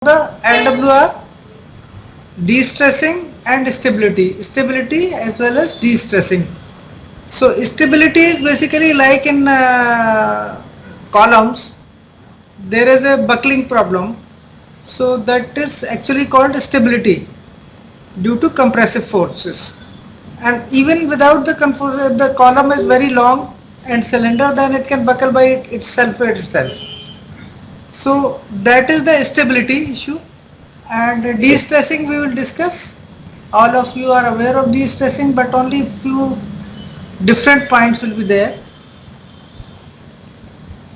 the LWR, de-stressing and stability as well as de-stressing. So stability is basically like in columns there is a buckling problem, so that is actually called stability due to compressive forces. And even without the column is very long and cylinder, then it can buckle by itself. So that is the stability issue. And de-stressing we will discuss. All of you are aware of de-stressing, but only few different points will be there.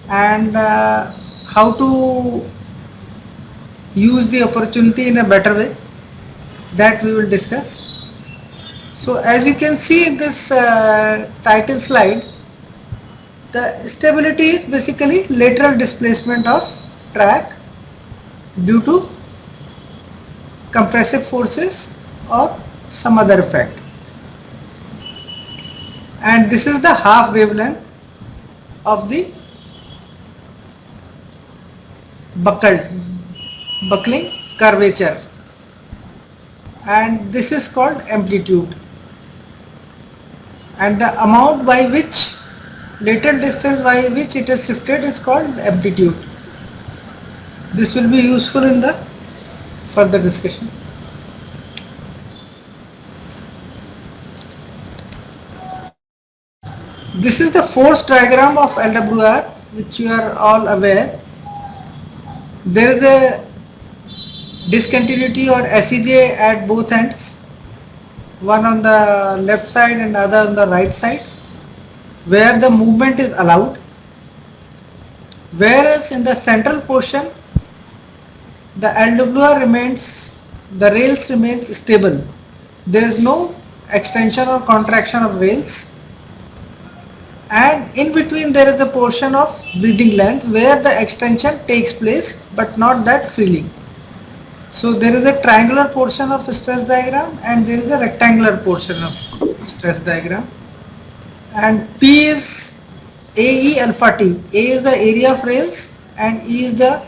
And how to use the opportunity in a better way, that we will discuss. So as you can see in this title slide, the stability is basically lateral displacement of track due to compressive forces or some other effect. And this is the half wavelength of the buckled buckling curvature, and this is called amplitude, and the amount by which lateral distance by which it is shifted is called amplitude. This will be useful in the further discussion. This is the force diagram of LWR, which you are all aware. There is a discontinuity or SEJ at both ends, one on the left side and other on the right side, where the movement is allowed, whereas in the central portion the LWR remains, the rails remains stable. There is no extension or contraction of rails, and in between there is a portion of breathing length where the extension takes place, but not that freely. So there is a triangular portion of stress diagram and there is a rectangular portion of stress diagram, and P is AE alpha T. A is the area of rails and E is the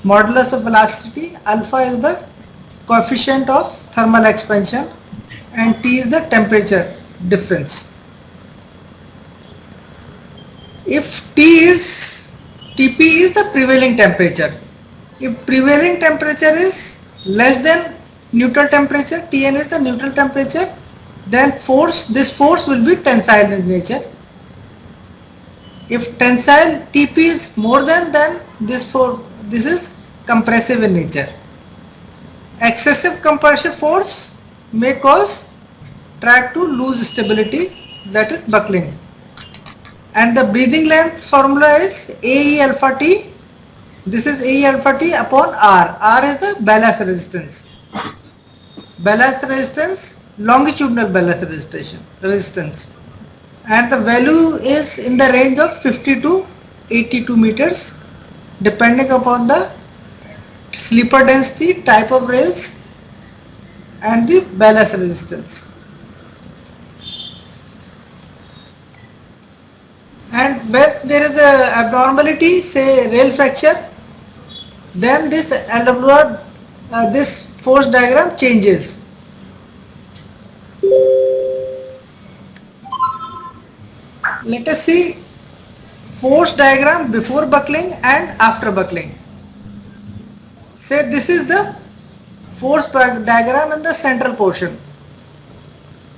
modulus of velocity, alpha is the coefficient of thermal expansion, and T is the temperature difference. If Tp is the prevailing temperature, if prevailing temperature is less than neutral temperature, Tn is the neutral temperature, then this force will be tensile in nature. If tensile Tp is more than, then this is compressive in nature. Excessive compressive force may cause track to lose stability, that is buckling. And the breathing length formula is AE alpha T. This is AE alpha T upon R. R is the ballast resistance. Ballast resistance, longitudinal ballast resistance. And the value is in the range of 50 to 82 meters depending upon the sleeper density, type of rails and the ballast resistance. And when there is a abnormality, say rail fracture, then this LWR, this force diagram changes. Let us see force diagram before buckling and after buckling. Say this is the force diagram in the central portion,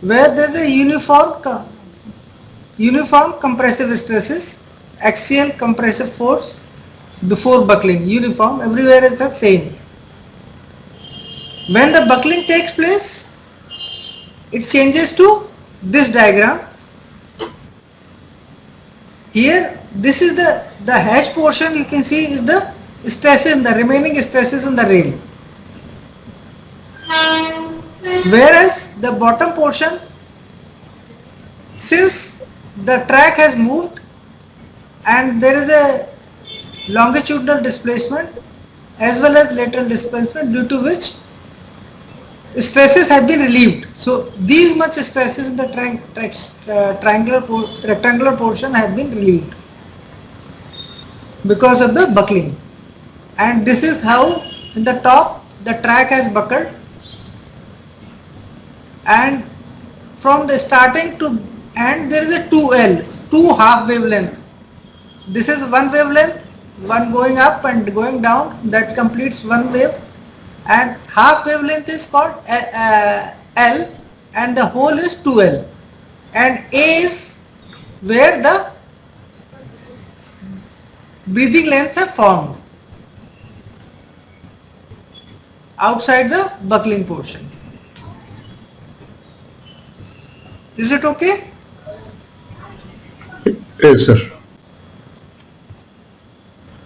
where there is a uniform compressive stresses, axial compressive force before buckling, uniform, everywhere is the same. When the buckling takes place, it changes to this diagram. Here, this is the hash portion, you can see is the stresses, the remaining stresses in the rail. Whereas the bottom portion, since the track has moved and there is a longitudinal displacement as well as lateral displacement, due to which stresses have been relieved. So these much stresses in the rectangular portion have been relieved because of the buckling, and this is how in the top the track has buckled, and from the starting to end there is a 2L, 2 half wavelength. This is one wavelength, one going up and going down, that completes one wave, and half wavelength is called L, and the whole is 2L, and A is where the breathing lengths are formed outside the buckling portion. Is it okay? Yes, sir.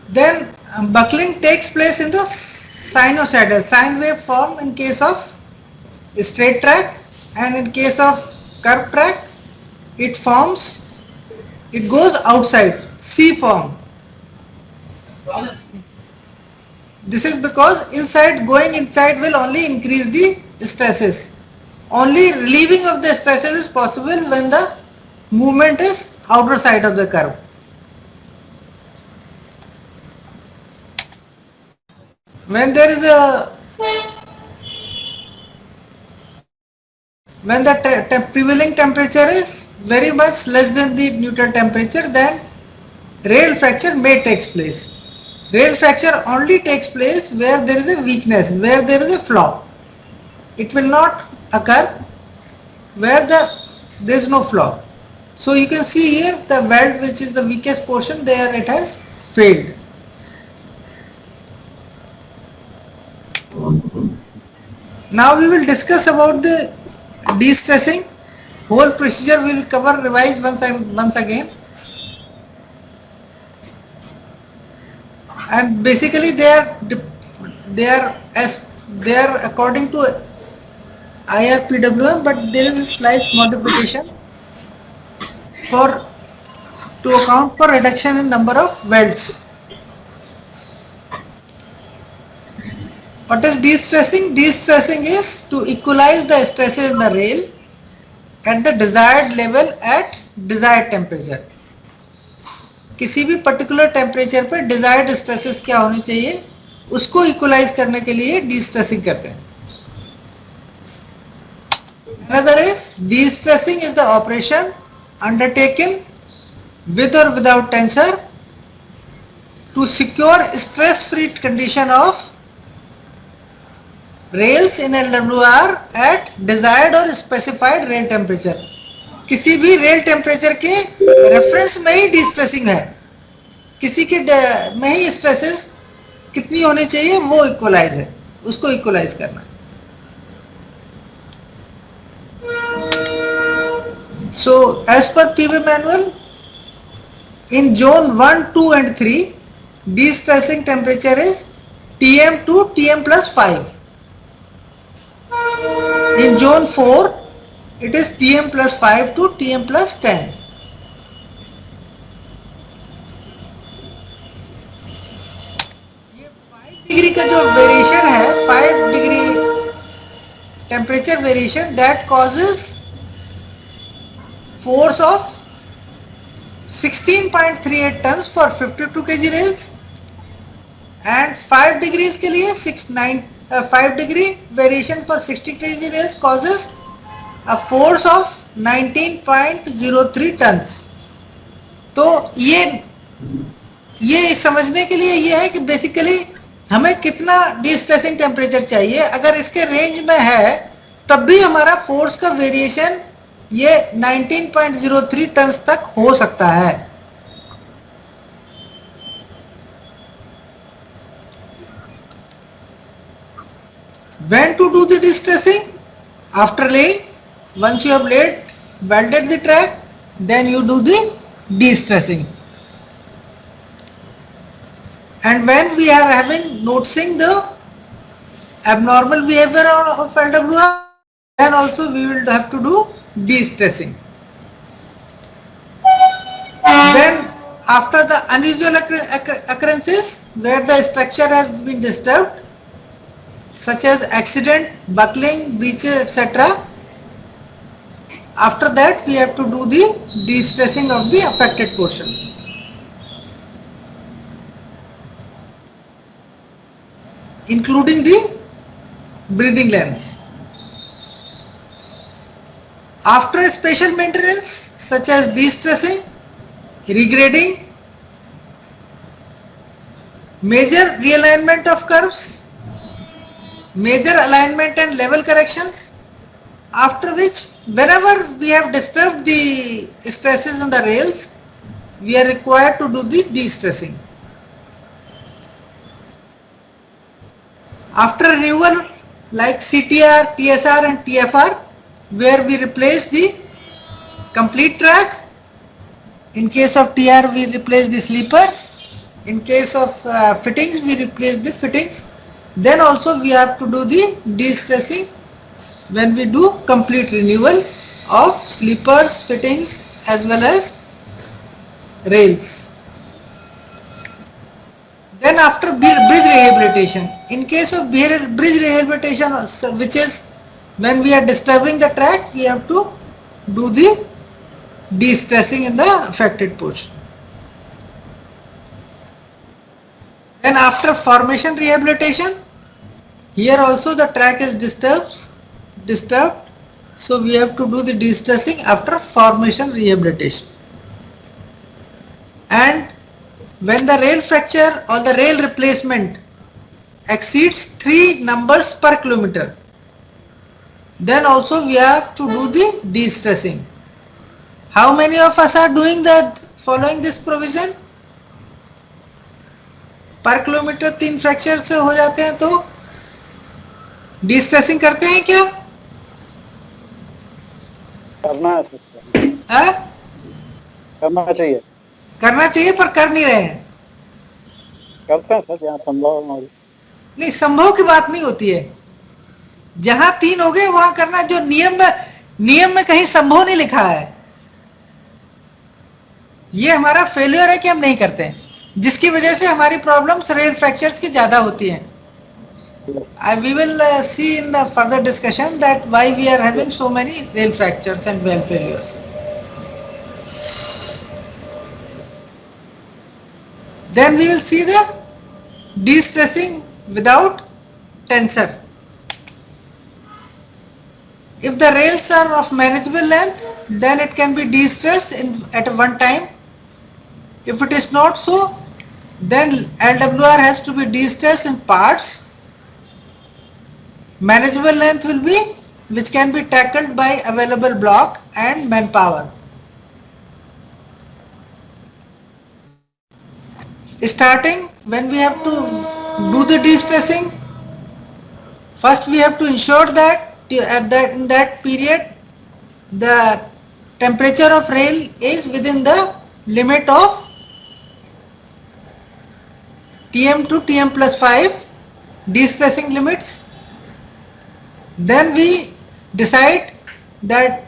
Then buckling takes place in the sinusoidal sine wave form in case of straight track, and in case of curved track it goes outside, C form. This is because going inside will only increase the stresses. Only relieving of the stresses is possible when the movement is outer side of the curve. When there is when the prevailing temperature is very much less than the neutral temperature, then rail fracture may take place. Rail fracture only takes place where there is a weakness, where there is a flaw. It will not occur where there is no flaw. So you can see here the weld, which is the weakest portion, there it has failed. Now we will discuss about the de-stressing. Whole procedure we will cover, revise once again. And basically they are according to IRPWM, but there is a slight modification to account for reduction in number of welds. What is de-stressing? De-stressing is to equalize the stresses in the rail at the desired level at desired temperature. किसी भी particular temperature पर desired stresses क्या होनी चाहिए, उसको equalise करने के लिए de-stressing करते हैं. Another is de-stressing is the operation undertaken with or without tensor to secure stress-free condition of rails in LWR at desired or specified rail temperature. किसी भी रेल टेम्परेचर के रेफरेंस में ही डिस्ट्रेसिंग है, किसी के में ही स्ट्रेसेस कितनी होनी चाहिए वो इक्वलाइज है, उसको इक्वलाइज करना. So as per PV manual, in zone 1, 2 and 3 de-stressing temperature is Tm to Tm plus 5. In zone 4 it is Tm plus 5 to Tm plus 10. ये 5 डिग्री का जो वेरिएशन है, 5 degree temperature variation, that causes force of 16.38 tons for 52 kg rails, and 5 degrees के लिए 5 degree variation for 60 kg rails causes a force of 19.03 tons. तो ये समझने के लिए ये है कि बेसिकली हमें कितना डिस्ट्रेसिंग टेम्परेचर चाहिए. अगर इसके रेंज में है तब भी हमारा फोर्स का वेरिएशन ये 19.03 टन तक हो सकता है. When to do the distressing? After laying. Once you have welded the track, then you do the de-stressing. And when we are noticing the abnormal behavior of LWR, then also we will have to do de-stressing. Then after the unusual occurrences where the structure has been disturbed, such as accident, buckling, breaches, etc. After that we have to do the de-stressing of the affected portion. including the breathing length. After special maintenance such as de-stressing, regrading, major realignment of curves, major alignment and level corrections, after which whenever we have disturbed the stresses on the rails, we are required to do the de-stressing. After renewal like CTR, TSR and TFR, where we replace the complete track, in case of TR we replace the sleepers, in case of fittings we replace the fittings, then also we have to do the de-stressing when we do complete renewal of sleepers, fittings as well as rails. Then after bridge rehabilitation, in case of bridge rehabilitation, which is when we are disturbing the track, we have to do the de-stressing in the affected portion. Then after formation rehabilitation, here also the track is disturbed, so we have to do the de-stressing after formation rehabilitation. And when the rail fracture or the rail replacement exceeds 3 numbers per kilometer, then also we have to do the de-stressing. How many of us are doing that, following this provision? पर kilometre 3 fracture से हो जाते हैं तो de-stressing करते हैं क्या? करना है है? करना चाहिए करना चाहिए पर कर नहीं रहे हैं. करते हैं सर जहाँ संभव हो. नहीं, संभव की बात नहीं होती है. जहां 3 हो गए वहां करना. जो नियम में कहीं संभव नहीं लिखा है. ये हमारा फेलियर है कि हम नहीं करते हैं, जिसकी वजह से हमारी प्रॉब्लम्स रेल फ्रैक्चर्स की ज्यादा होती हैं. We will see in the further discussion that why we are having so many rail fractures and well failures. Then we will see the de-stressing without tensor. If the rails are of manageable length, then it can be de-stressed at one time. If it is not so, then LWR has to be de-stressed in parts. Manageable length will be which can be tackled by available block and manpower. Starting when we have to do the de-stressing, first we have to ensure that in that period the temperature of rail is within the limit of Tm to Tm plus 5 de-stressing limits. Then we decide that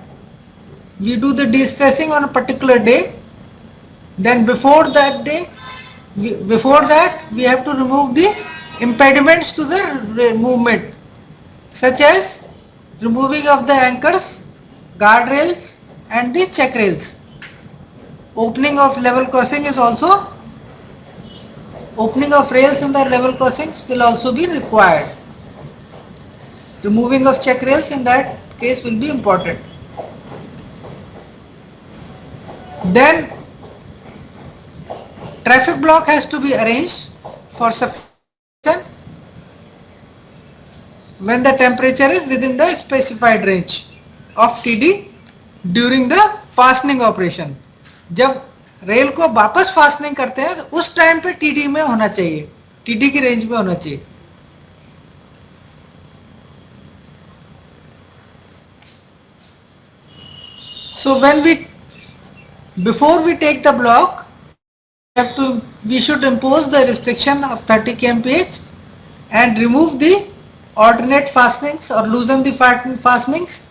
we do the de-stressing on a particular day. Then before that we have to remove the impediments to the movement, such as removing of the anchors, guardrails and the check rails. Opening of level crossing is also opening of rails in the level crossings will also be required. Removing of check rails in that case will be important. Then traffic block has to be arranged for sufficient when the temperature is within the specified range of TD during the fastening operation. जब rail को वापस fastening करते हैं तो उस time पे TD में होना चाहिए, TD की रेंज में होना चाहिए. So before we take the block, we should impose the restriction of 30 kmph and remove the alternate fastenings or loosen the fastenings.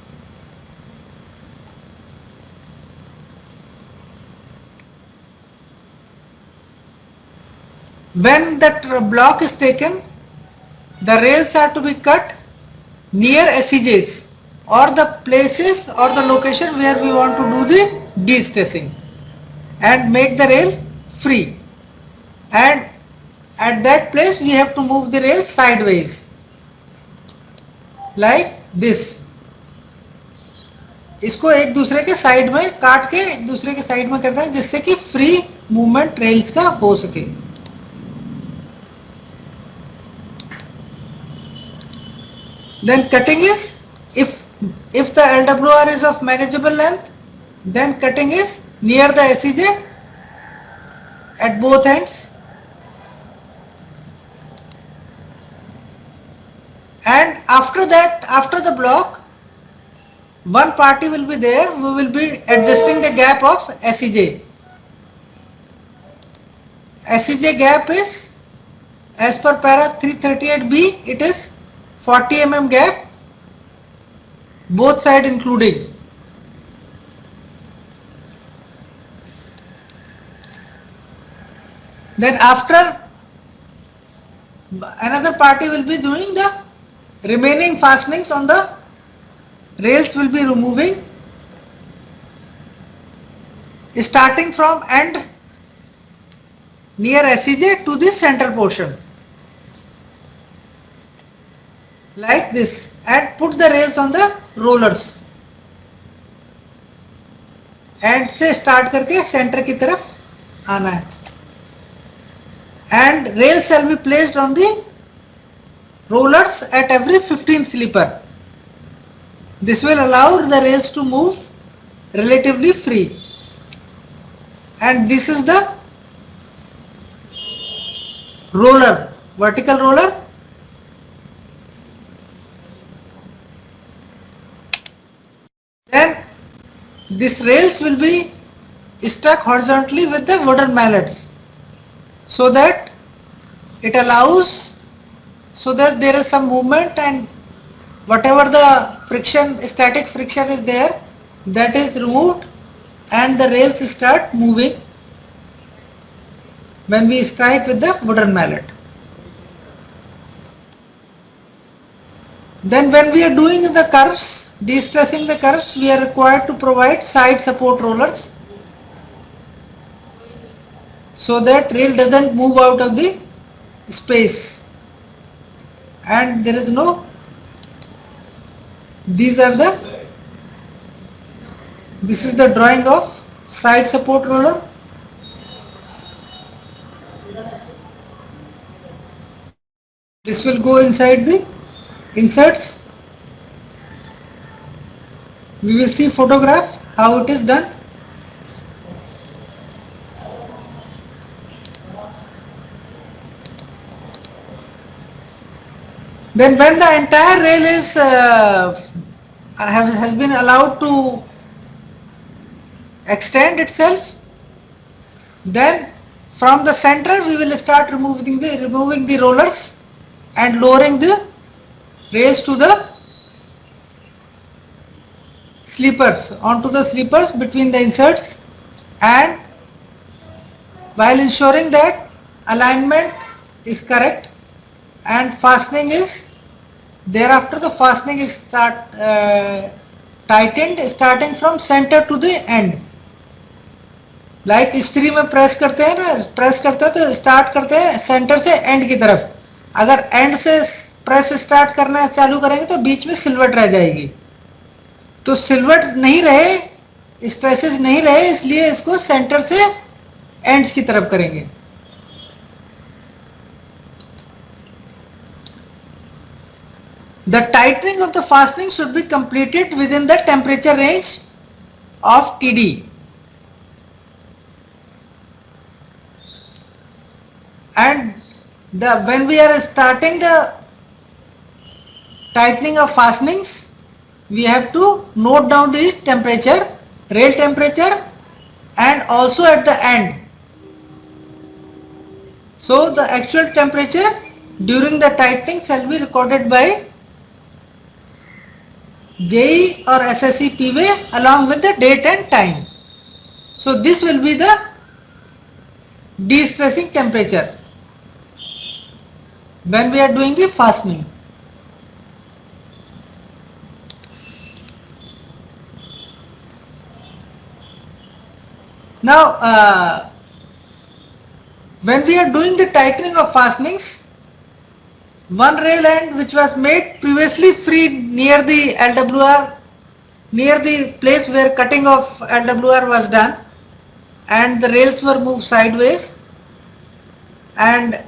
When that block is taken, the rails are to be cut near SEJs or the places or the location where we want to do the de-stressing and make the rail free. And at that place we have to move the rail sideways like this. इसको एक दूसरे के side में काट के एक दूसरे के साइड में करना है जिससे कि फ्री मूवमेंट रेल्स का हो सके. Then cutting is, if the LWR is of manageable length, then cutting is near the SEJ at both ends, and after that, after the block, one party will be there who will be adjusting the gap of SEJ. SEJ gap is, as per para 338B, it is 40 mm gap, both side including. Then after, another party will be doing the remaining fastenings on the rails, will be removing starting from end near SEJ to the central portion like this, and put the rails on the rollers. And से start करके centre की तरफ आना है. And rails shall be placed on the rollers at every 15th sleeper. This will allow the rails to move relatively free. And this is the roller, vertical roller. Then these rails will be stuck horizontally with the wooden mallets, so that it allows, so that there is some movement, and whatever the friction, static friction is there, that is removed and the rails start moving when we strike with the wooden mallet. Then when we are doing the curves, de-stressing the curves, we are required to provide side support rollers so that rail doesn't move out of the space, and there is no, this is the drawing of side support roller. This will go inside the inserts. We will see photograph how it is done. Then when the entire rail is has been allowed to extend itself, then from the center we will start removing the rollers and lowering the rails to the sleepers, onto the sleepers between the inserts, and while ensuring that alignment is correct and fastening is, thereafter the fastening is tightened starting from center to the end. Like स्त्री में press करते हैं ना, press करते हैं तो start करते हैं सेंटर से एंड की तरफ. अगर एंड से प्रेस स्टार्ट करना चालू करेंगे तो बीच में सिलवट रह जाएगी. तो सिलवट नहीं रहे, स्ट्रेसेस नहीं रहे, इसलिए इसको सेंटर से एंड्स की तरफ करेंगे. The tightening of the fastening should be completed within the temperature range of TD. And when we are starting the tightening of fastenings, we have to note down the temperature, rail temperature, and also at the end. So the actual temperature during the tightening shall be recorded by JE or SSE PWay along with the date and time. So this will be the de-stressing temperature when we are doing the fastening. Now When we are doing the tightening of fastenings, one rail end which was made previously free near the LWR, near the place where cutting of LWR was done, and the rails were moved sideways, and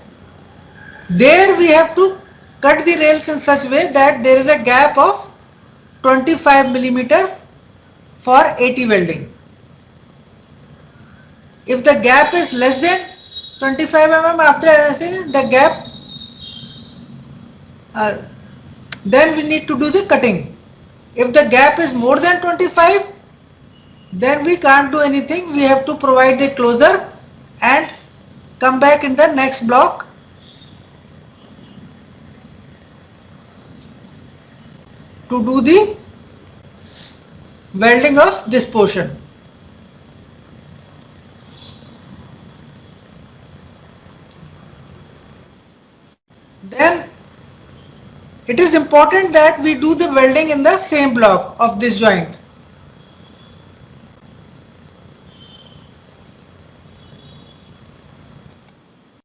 there we have to cut the rails in such way that there is a gap of 25 millimeter for AT welding. If the gap is less than 25 mm after the gap, then we need to do the cutting. If the gap is more than 25, then we can't do anything. We have to provide the closure and come back in the next block to do the welding of this portion. Then it is important that we do the welding in the same block of this joint.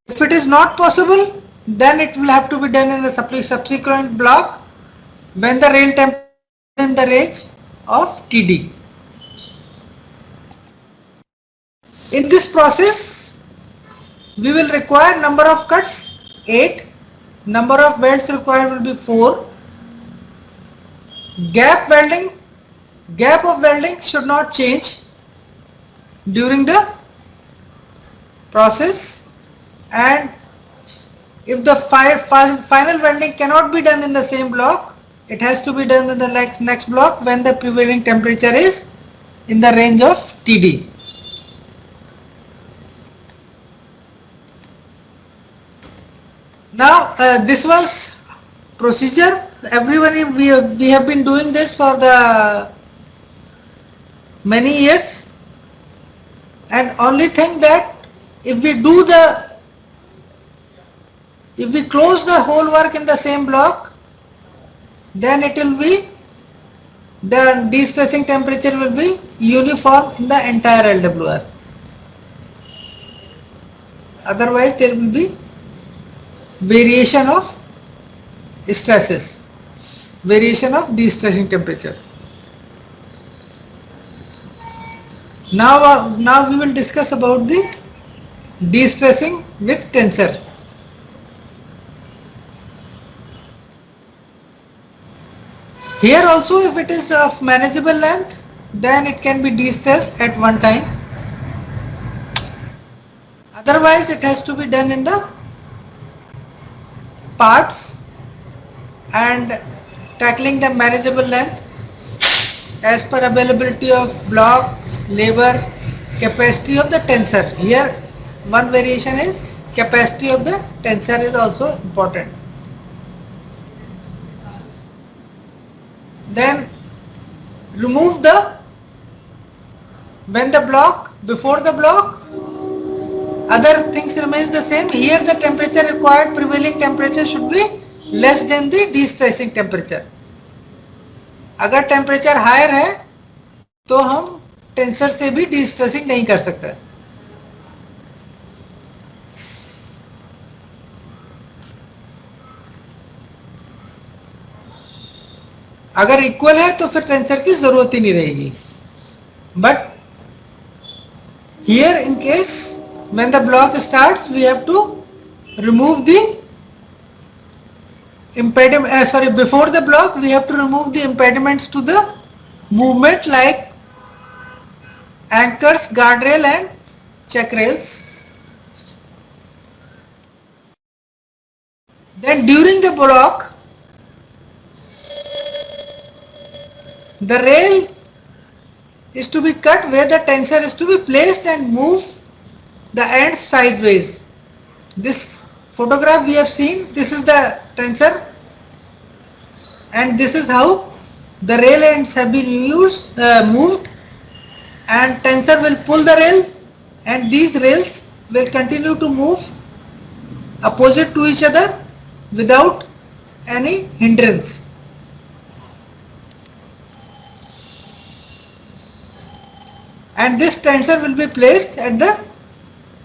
If it is not possible, then it will have to be done in the subsequent block when the rail temperature is in the range of TD. In this process, we will require number of cuts 8, number of welds required will be 4. Gap of welding should not change during the process, and if the final welding cannot be done in the same block, it has to be done in the next block when the prevailing temperature is in the range of TD. Now this was procedure. Everyone, we have been doing this for the many years, and only thing that if we close the whole work in the same block, then it will be, the de-stressing temperature will be uniform in the entire LWR. Otherwise there will be variation of stresses, variation of de-stressing temperature. Now we will discuss about the de-stressing with tensor. Here also, if it is of manageable length, then it can be de-stressed at one time. Otherwise it has to be done in the parts and tackling the manageable length as per availability of block, labor, capacity of the tensor. Here one variation is capacity of the tensor is also important. Then remove when the block, before the block, other things remains the same. Here the temperature required, prevailing temperature should be less than the de-stressing temperature. अगर temperature higher है तो हम tensor से भी de-stressing नहीं कर सकते. अगर इक्वल है तो फिर टेंसर की जरूरत ही नहीं रहेगी. But here in case when the block starts, we have to remove the impediment, before the block we have to remove the impediments to the movement like anchors, guardrail and check rails. Then during the block, the rail is to be cut where the tensor is to be placed and move the ends sideways. This photograph we have seen, this is the tensor, and this is how the rail ends have been moved, and tensor will pull the rail and these rails will continue to move opposite to each other without any hindrance. And this tensor will be placed at the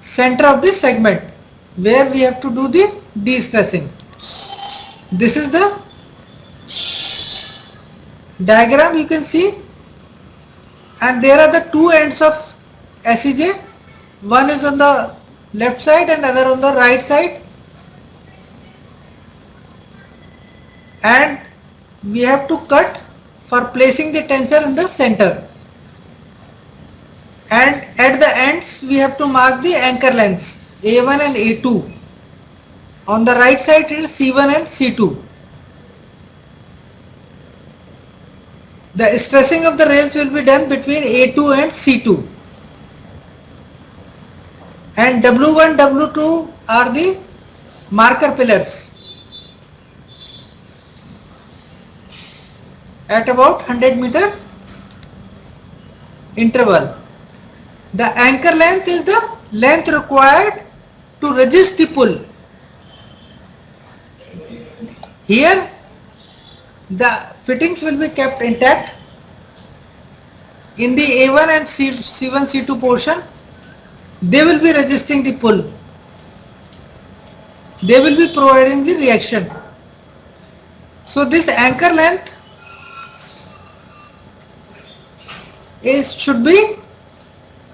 center of this segment. where we have to do the de-stressing. This is the diagram you can see, and there are the two ends of SEJ. One is on the left side and other on the right side, and we have to cut for placing the tensor in the center, and at the ends we have to mark the anchor lengths A1 and A2. On the right side it is C1 and C2. The stressing of the rails will be done between A2 and C2, and W1, W2 are the marker pillars at about 100-meter interval. The anchor length is the length required to resist the pull. Here the fittings will be kept intact. In the A1 and C1, C2 portion, they will be resisting the pull. They will be providing the reaction. So this anchor length should be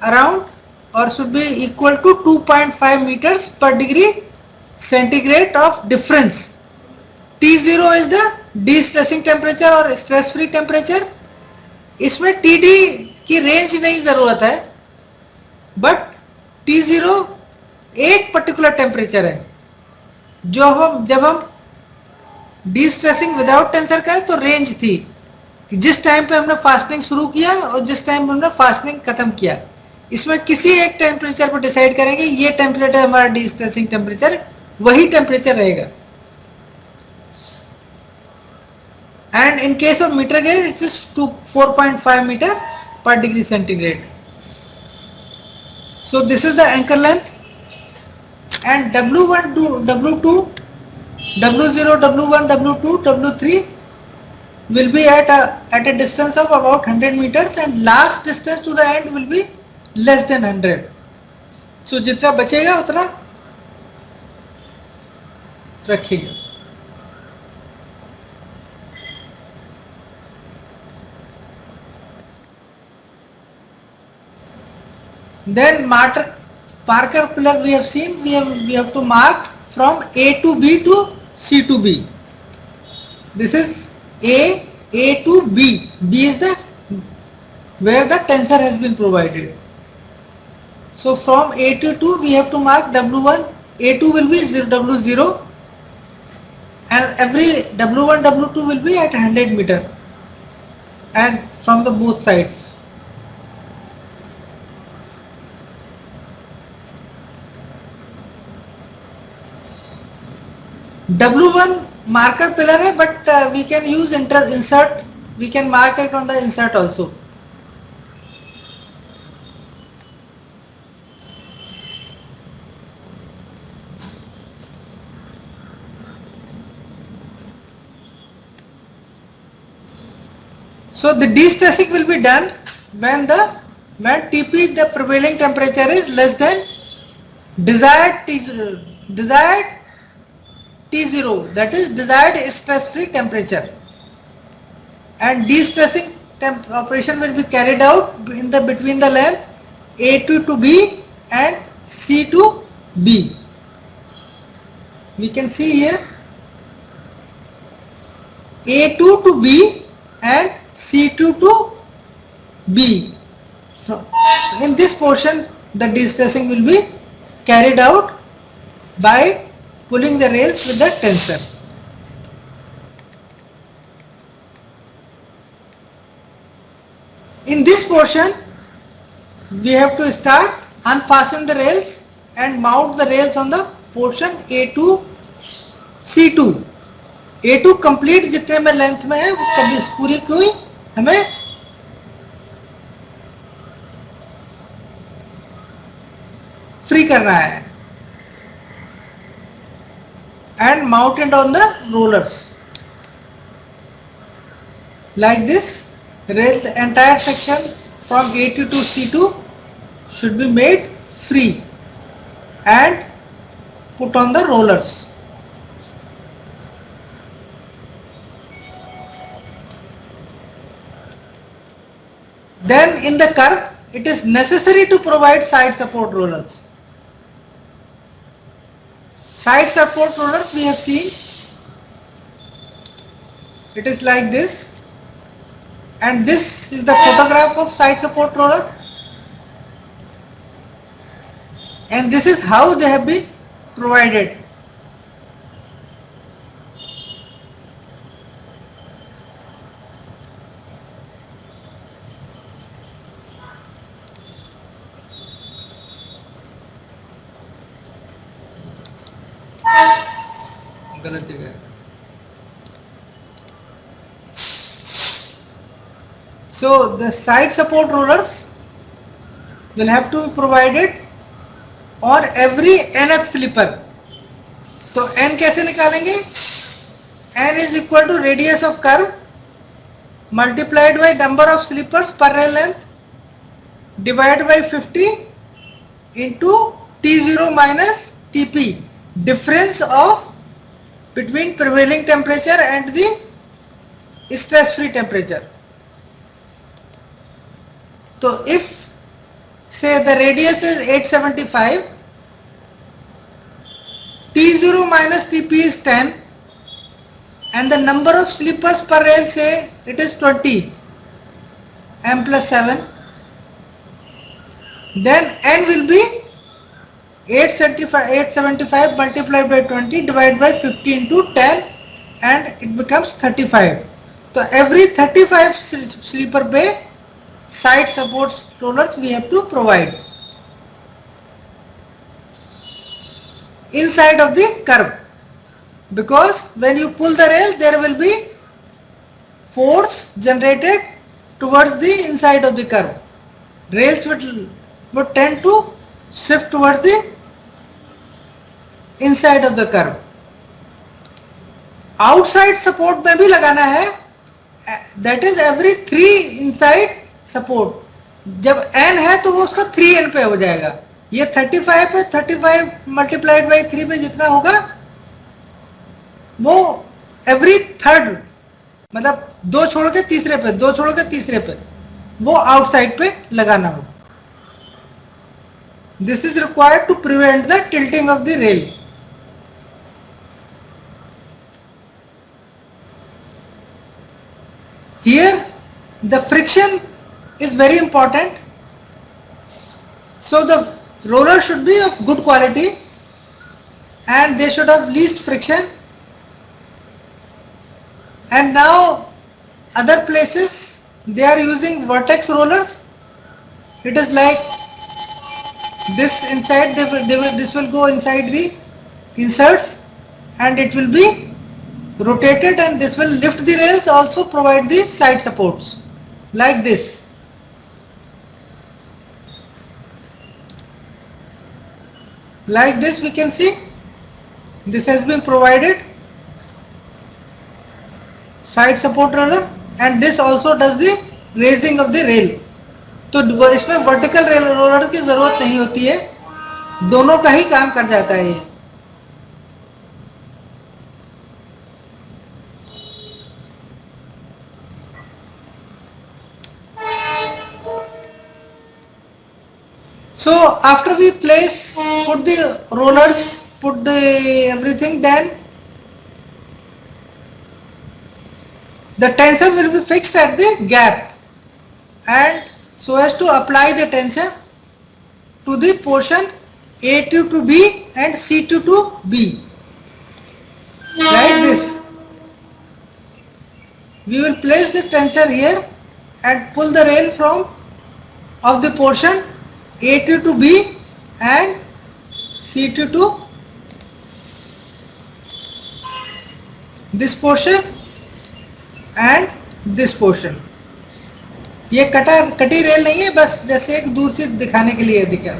around or should be equal to 2.5 meters per degree centigrade of difference. T0 is the de-stressing temperature और stress free temperature. इसमें TD की range नहीं जरूरत है, but T0 एक particular temperature है जो हम जब हम de-stressing विदाउट टेंसर करें तो रेंज थी कि जिस टाइम पे हमने फास्टनिंग शुरू किया और जिस टाइम पे हमने फास्टनिंग खत्म किया, इसमें किसी एक टेम्परेचर पर डिसाइड करेंगे ये टेम्परेचर हमारा de-stressing टेम्परेचर, वही टेम्परेचर रहेगा. And in case of meter gauge it is 4.5 meter per degree centigrade. So this is the anchor length, and W1 to W2, W0, W1, W2, W3 will be at a distance of about 100 meters, and last distance to the end will be less than 100. So जितना बचेगा उतना रखिएगा. Then marker pillar we have seen, we have to mark from A to B to C to B. This is A to B. B is the where the tensor has been provided. So from A to 2 we have to mark W1. A2 will be W0, and every W1, W2 will be at 100 meter, and from the both sides. W1 marker pillar है, but we can use insert. We can mark it on the insert also. So the de-stressing will be done when Tp, the prevailing temperature, is less than desired T0, that is desired stress free temperature, and de-stressing operation will be carried out in the between the length A2 to B and C to B. We can see here A2 to B and C2 to B. So in this portion the de-stressing will be carried out by pulling the rails with the tensor. In this portion we have to start unfasten the rails and mount the rails on the portion A2 C2. A2 complete जितने में length में है कभी पूरी कोई हमें free करना है, and mounted on the rollers like this. Rail, the entire section from A2 to C2 should be made free, and put on the rollers. Then in the curve, it is necessary to provide side support rollers. Side support rollers we have seen, it is like this, and this is the photograph of side support roller, and this is how they have been provided. गलत जगह है. So the side support rollers will have to be provided on every nth slipper. तो n कैसे निकालेंगे? n is equal to radius of curve multiplied by number of slippers per rail length divided by 50 into T0 minus Tp, difference of between prevailing temperature and the stress free temperature. So if say the radius is 875, T0 minus Tp is 10 and the number of slippers per rail say it is 20, m plus 7, then n will be 875 multiplied by 20 divided by 50 into 10 and it becomes 35. So every 35 sleeper bay side supports rollers we have to provide inside of the curve, because when you pull the rail there will be force generated towards the inside of the curve. Rails would tend to shift towards the inside of the curve. Outside support में भी लगाना है, that is every 3 inside support. जब n है तो वो उसका 3n पे हो जाएगा. ये 35 पे 35 मल्टीप्लाइड बाई 3 पे जितना होगा वो एवरी थर्ड, मतलब 2 छोड़ के तीसरे पे, 2 छोड़ के तीसरे पे वो आउटसाइड पे लगाना होगा. This is required to prevent the tilting of the rail. Here the friction is very important, so the roller should be of good quality and they should have least friction. And now other places they are using vertex rollers. It is like this inside, this will go inside the inserts and it will be rotated and this will lift the rails, also provide the side supports like this. Like this we can see this has been provided side support roller and this also does the raising of the rail. तो इसमें vertical rail roller की जरूरत नहीं होती है, दोनों का ही काम कर जाता है ये. So after we place, put the rollers, put the everything, then the tensor will be fixed at the gap and so as to apply the tensor to the portion A2 to B and C2 to B. Like this. We will place the tensor here and pull the rail from of the portion A2 to B and C2 to this portion and this portion. ये कटी rail नहीं है, बस जैसे एक दूर से दिखाने के लिए दिखा,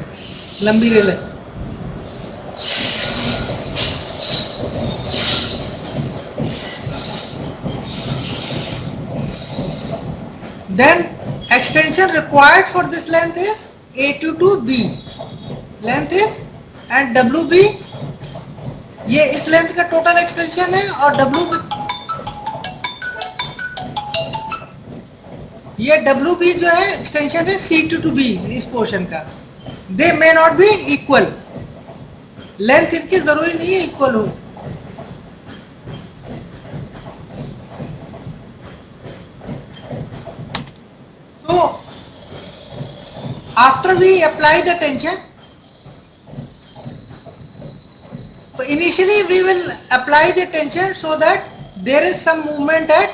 लंबी रेल है. Then extension required for this length is A2 to B. Length is and WB ये इस लेंथ का टोटल एक्सटेंशन है और ये डब्ल्यू बी जो है एक्सटेंशन है सी टू बी इस पोर्शन का। They may not be equal, length इनकी जरूरी नहीं है इक्वल हो। So after we apply the tension, so initially we will apply the tension so that there is some movement at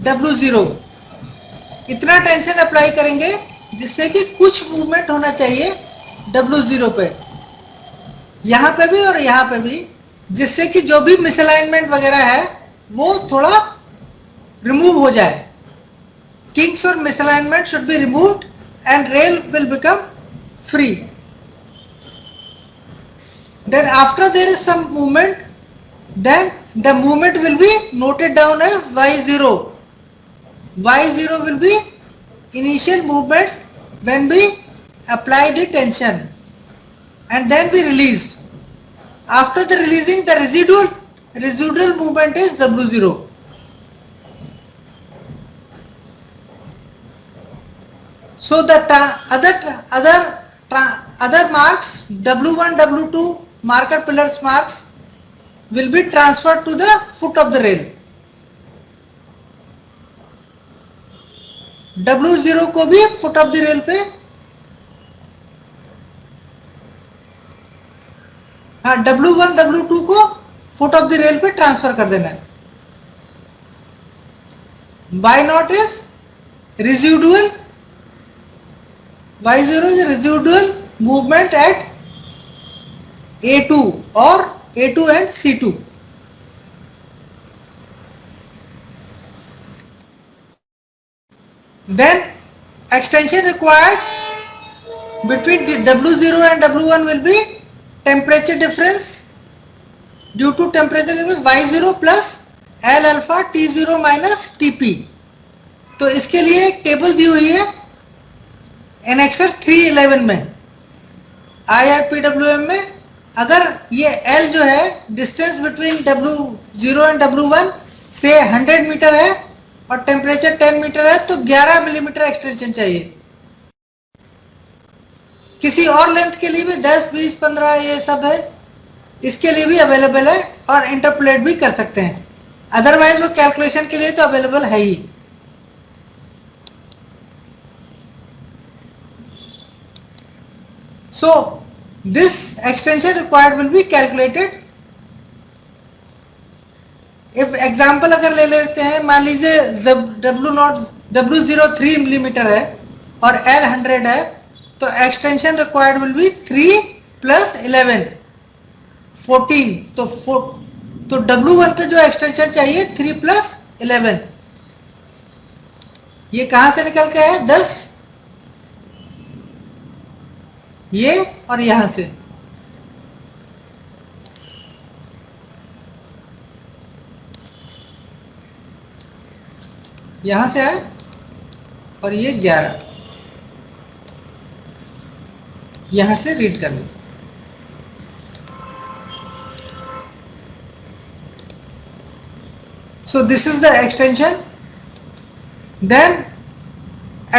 W0। इतना tension apply करेंगे जिससे कि कुछ मूवमेंट होना चाहिए W0 पे, यहाँ पे भी और यहाँ पे भी, जिससे कि जो भी मिसअलाइनमेंट वगैरह है वो थोड़ा रिमूव हो जाए। Kinks or misalignment should be removed and rail will become free. Then after there is some movement, then the movement will be noted down as y0. Y0 will be initial movement when we apply the tension and then be released. After the releasing, the residual movement is W0. So the other marks, W1, W2 marker pillars marks will be transferred to the foot of the rail. W0 को भी foot of the rail पे, हाँ W1, W2 को foot of the rail पे transfer कर देना है। Y0 is residual, Y0 is residual movement at A2 or A2 and C2. Then extension required between the W0 and W1 will be temperature difference. Due to temperature difference Y0 plus L alpha T0 minus TP। तो इसके लिए एक table दी हुई है annexure 311 में IIPWM में। अगर ये L जो है distance between W0 and W1 से 100 मीटर है और टेम्परेचर 10 मीटर है तो 11 मिलीमीटर एक्सटेंशन चाहिए। किसी और लेंथ के लिए भी 10, 20, 15 ये सब है, इसके लिए भी अवेलेबल है और इंटरपोलेट भी कर सकते हैं। अदरवाइज वो कैलकुलेशन के लिए तो अवेलेबल है ही। So this extension required will be calculated। if example अगर ले लेते हैं, मान लीजिए W0 3 मिलीमीटर है और L 100 है तो extension required will be 3 plus 11 14। तो W1 पे जो एक्सटेंशन चाहिए 3 प्लस 11, ये कहां से निकल के है 10, ये और यहां से। यहां से आए और ये 11 यहां से रीड कर ली। So this is the extension। Then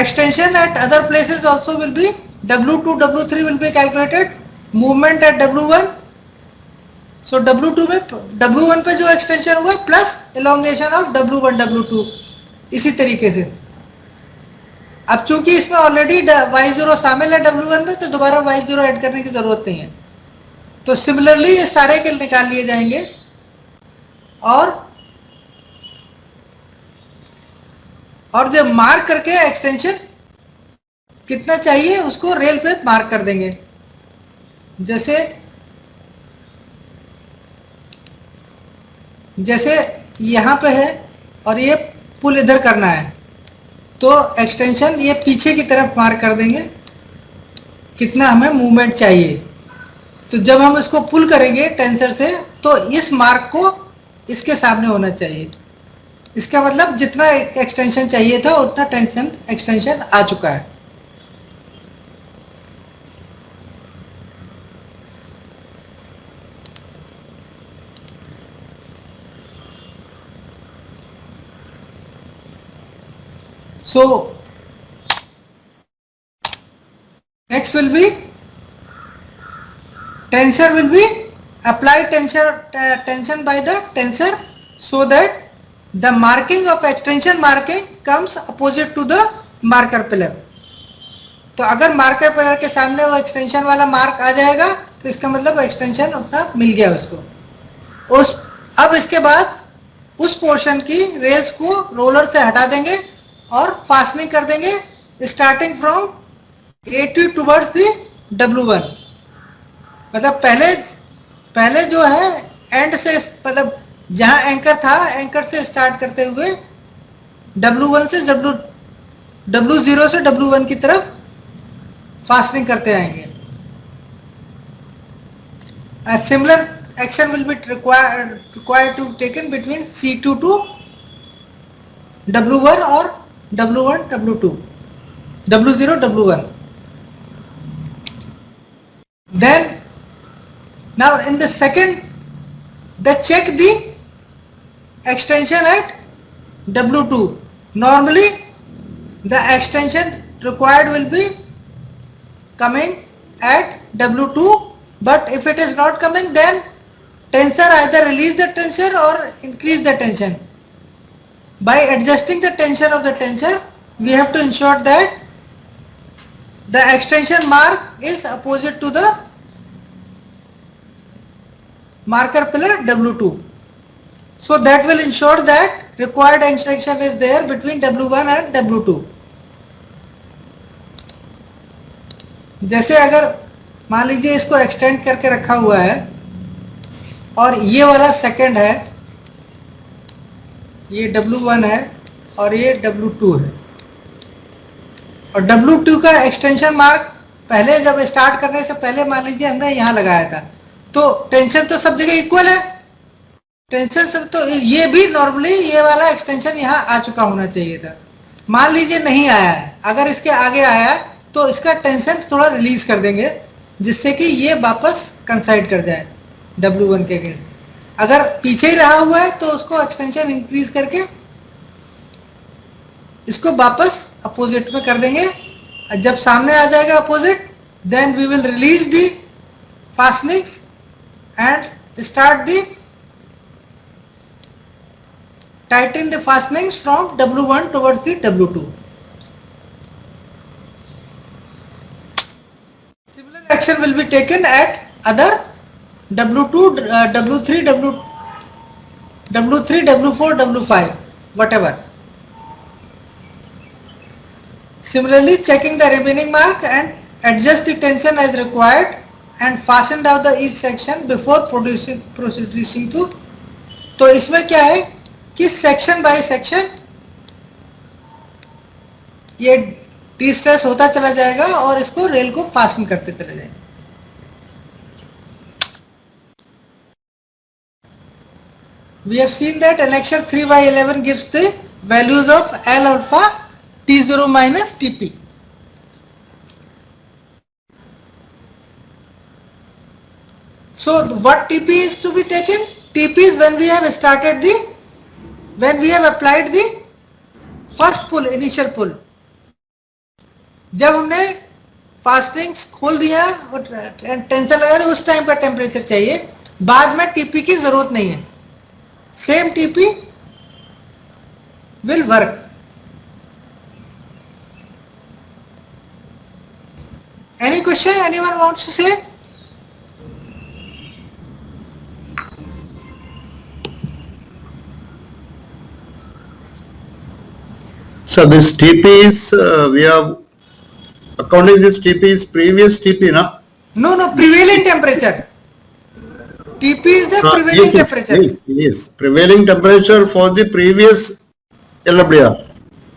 extension at other places also will be W2, W3 will be calculated। movement at W1, so W2 में W1 पे जो एक्सटेंशन हुआ plus elongation of W1, W2 इसी तरीके से। अब चूंकि इसमें ऑलरेडी Y0 शामिल है W1 में तो दोबारा Y0 ऐड करने की जरूरत नहीं है। तो सिमिलरली ये सारे के निकाल लिए जाएंगे और जो मार्क करके एक्सटेंशन कितना चाहिए उसको रेल पे मार्क कर देंगे। जैसे यहां पे है और ये पुल इधर करना है तो एक्सटेंशन ये पीछे की तरफ मार्क कर देंगे कितना हमें मूवमेंट चाहिए। तो जब हम इसको पुल करेंगे टेंसर से तो इस मार्क को इसके सामने होना चाहिए। इसका मतलब जितना एक्सटेंशन चाहिए था उतना एक्सटेंशन आ चुका है। So next will be tensor will be applied tension by the tensor so that the marking of extension marking comes opposite to the marker pillar. तो अगर मार्कर पिलर के सामने वो एक्सटेंशन वाला मार्क आ जाएगा तो इसका मतलब एक्सटेंशन उतना मिल गया उसको। उस अब इसके बाद उस पोर्शन की रेल्स को रोलर से हटा देंगे और फास्टनिंग कर देंगे starting from A2 towards the W1। मतलब पहले जो है एंड से, मतलब जहां एंकर था एंकर से स्टार्ट करते हुए W1 से W0 से W1 की तरफ फास्टनिंग करते आएंगे। A similar action will be required to taken between C2 to W1 or W1 W2 W0 W1। Then now in the second, they check the extension at W2. Normally the extension required will be coming at W2, but if it is not coming, then tensor either release the tensor or increase the tension. By adjusting the tension of the tensor, we have to ensure that the extension mark is opposite to the marker pillar W2. So that will ensure that required extension is there between W1 and W2. जैसे अगर मान लीजिए इसको extend करके रखा हुआ है और ये वाला सेकंड है, ये W1 है और ये W2 है, और W2 का एक्सटेंशन मार्क पहले जब स्टार्ट करने से पहले मान लीजिए हमने यहाँ लगाया था, तो टेंशन तो सब जगह इक्वल है, टेंशन सब, तो ये भी नॉर्मली ये वाला एक्सटेंशन यहाँ आ चुका होना चाहिए था। मान लीजिए नहीं आया है, अगर इसके आगे आया है तो इसका टेंशन थोड़ा रिलीज कर देंगे जिससे कि ये वापस कंसाइड कर जाए W1 के अगेंस्ट। अगर पीछे ही रहा हुआ है तो उसको एक्सटेंशन इंक्रीज करके इसको वापस अपोजिट में कर देंगे। जब सामने आ जाएगा opposite, then we will release the fastenings and start the tighten the fastenings from W1 towards the W2. Similar action will be taken at other W2, W3, W3, W4, W5, whatever. Similarly, checking the remaining mark and adjust the tension as required and fasten down the each section before proceeding to। तो इसमें क्या है कि section by section ये T stress होता चला जाएगा और इसको रेल को फास्टन करते चले जाएंगे। We have seen that annexure 3/11 gives the values of L alpha T0 minus Tp. So what Tp is to be taken? Tp is when we have applied the first pull, initial pull। जब हमने fastenings खोल दिया और tension लगा तो उस time का temperature चाहिए, बाद में टीपी की जरूरत नहीं है। Same TP will work. Any question anyone wants to say? So this TP is, we have accounting this TP is previous TP, na? No, prevailing temperature. TP is the prevailing temperature. Yes, prevailing temperature for the previous LWR.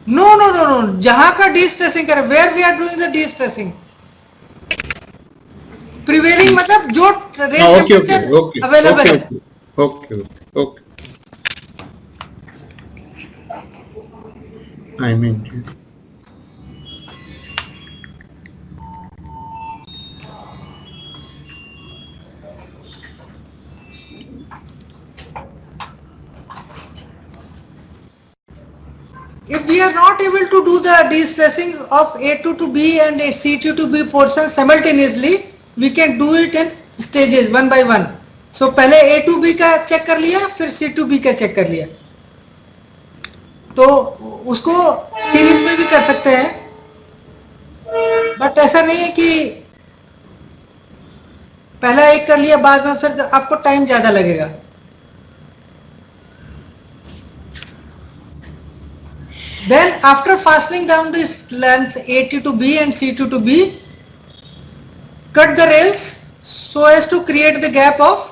No. जहां का de-stressing करें, where we are doing the de-stressing. Prevailing मतलब जो rail temperature available है। Okay. I mean. If we are not able to do the de-stressing of A2 to B and C2 to B portion simultaneously, we can do it in stages one by one. So पहले A to B का check कर लिया, फिर C to B का check कर लिया, तो उसको सीरीज में भी कर सकते हैं, बट ऐसा नहीं है कि पहला एक कर लिया बाद में फिर आपको टाइम ज्यादा लगेगा. Then after fastening down this length A2 to B and C2 to B, cut the rails so as to create the gap of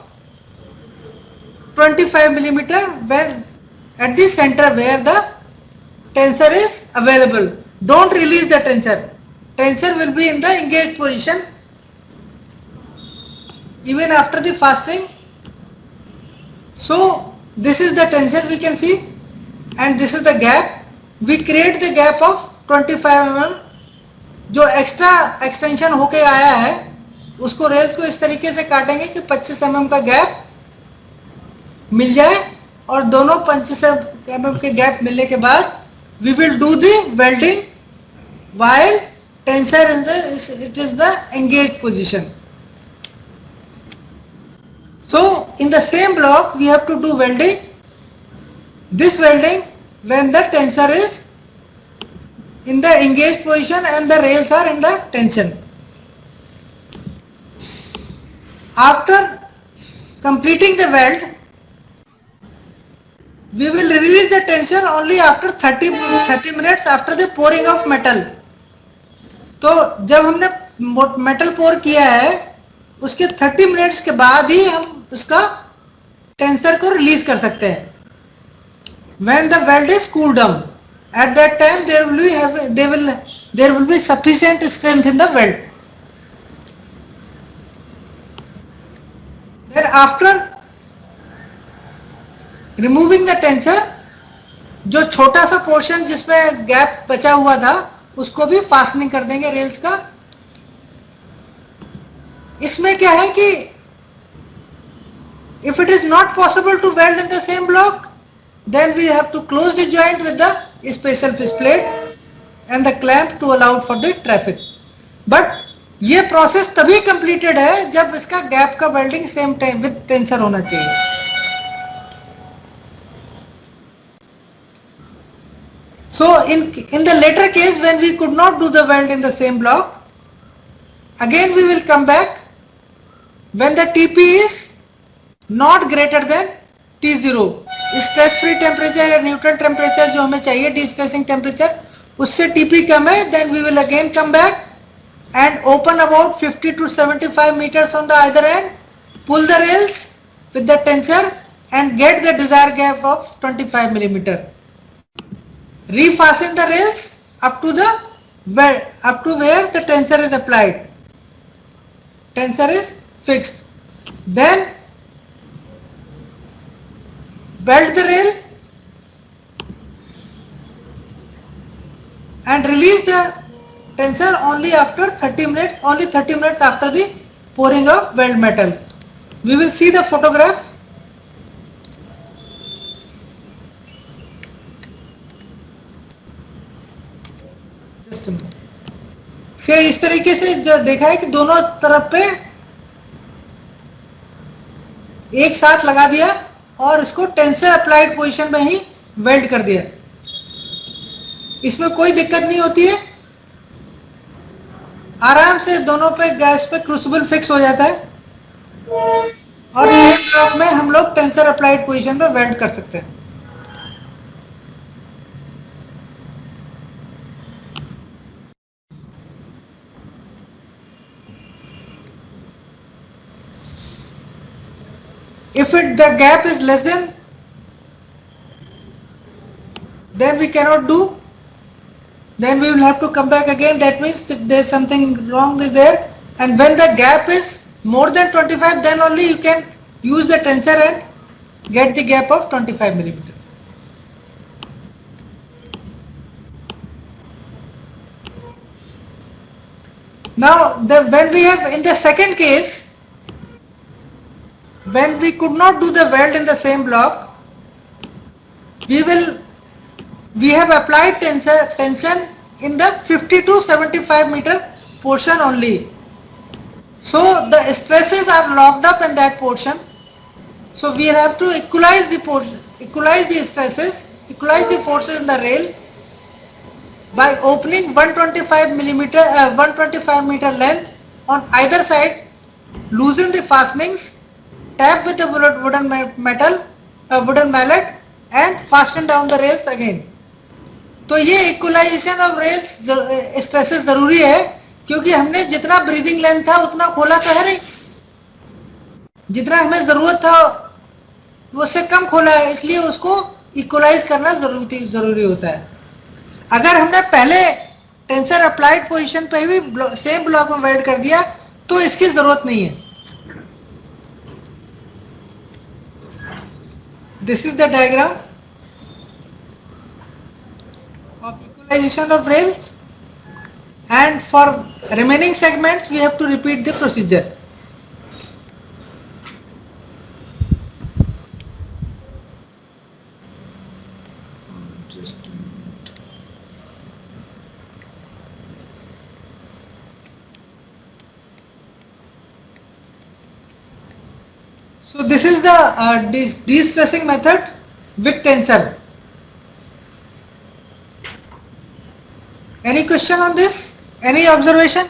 25 millimeter when at the center where the tensor is available. Don't release the tensor. Tensor will be in the engaged position even after the fastening. So this is the tensor we can see, and this is the gap. We create the gap of 25 mm. जो extra extension होके आया है उसको rails को इस तरीके से काटेंगे कि 25 mm का गैप मिल जाए, और दोनों 25 mm के गैप मिलने के बाद we will do the welding while tensor it is the engaged position. So in the same block we have to do welding. This welding when the tensor is in the engaged position and the rails are in the tension. After completing the weld, we will release the tension only after 30 minutes after the pouring of metal. तो जब हमने metal पोर किया है उसके 30 minutes के बाद ही हम उसका टेंसर को रिलीज कर सकते हैं. When the weld is cooled down, at that time there will be sufficient strength in the weld. Then after removing the tensor, जो छोटा सा पोर्शन जिसमें गैप बचा हुआ था उसको भी फास्टनिंग कर देंगे रेल्स का. इसमें क्या है कि if it is not possible to weld in the same block, then we have to close the joint with the special fish plate and the clamp to allow for the traffic. But ये process तभी completed है जब इसका gap का welding same time with tensor होना चाहिए. So in the later case when we could not do the weld in the same block, again we will come back when the TP is not greater than T0. Stress free temperature या neutral temperature जो हमें चाहिए distressing temperature उससे TP कम है, then we will again come back and open about 50 to 75 meters on the either end, pull the rails with the tensor and get the desired gap of 25 millimeter. Refasten the rails up to where the tensor is applied. Tensor is fixed. Then weld the rail and release the tensor only after 30 minutes, only 30 minutes after the pouring of weld metal. We will see the photograph. Just a minute. से इस तरीके से जो देखा है कि दोनों तरफ पे एक साथ लगा दिया और इसको टेंसर अप्लाइड पोजीशन में ही वेल्ड कर दिया. इसमें कोई दिक्कत नहीं होती है, आराम से दोनों पे गैस पे क्रूसिबल फिक्स हो जाता है और सेम ब्लॉक में हम लोग टेंसर अप्लाइड पोजीशन पे वेल्ड कर सकते हैं. If the gap is less than, then we cannot do. Then we will have to come back again. That means that there is something wrong is there. And when the gap is more than 25, then only you can use the tensor and get the gap of 25 millimeter. Now, when we have in the second case, when we could not do the weld in the same block, we will we have applied tension in the 50 to 75 meter portion only. So the stresses are locked up in that portion. So we have to equalize the portion, equalize the stresses, equalize the forces in the rail by opening 125 millimeter 125 meter length on either side, loosen the fastenings, tap with the wooden mallet and fasten down the rails again. तो ये equalisation of rails stresses जरूरी है, क्योंकि हमने जितना breathing length था उतना खोला तो है नहीं, जितना हमें जरूरत था उससे कम खोला है, इसलिए उसको इक्वलाइज करना जरूरी होता है. अगर हमने पहले टेंसर अप्लाइड पोजीशन पे भी सेम ब्लॉक में वेल्ड कर दिया तो इसकी जरूरत नहीं है. This is the diagram of equalization of rails, and for remaining segments we have to repeat the procedure. So this is the de-stressing method with tensor. Any question on this? Any observation?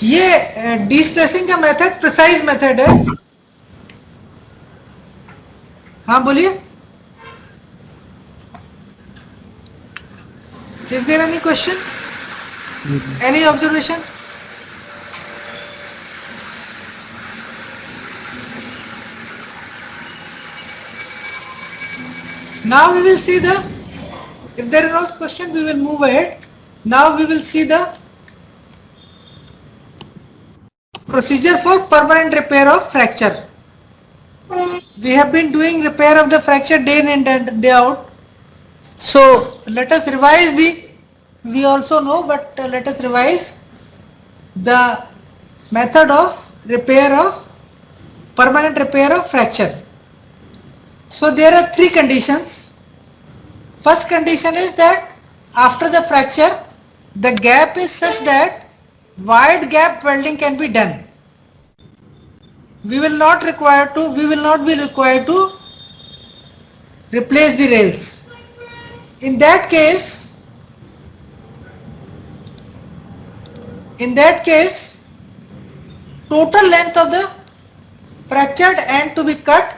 ये de-stressing का method precise method है. हाँ बोलिए. Is there any question? Any observation? Now we will see the, if there is no question we will move ahead. Now we will see the procedure for permanent repair of fracture. We have been doing repair of the fracture day in and day out. So let us revise the, we also know, but let us revise the method of repair of permanent repair of fracture. So there are three conditions. First condition is that after the fracture the gap is such that wide gap welding can be done. We will not be required to replace the rails. In that case total length of the fractured end to be cut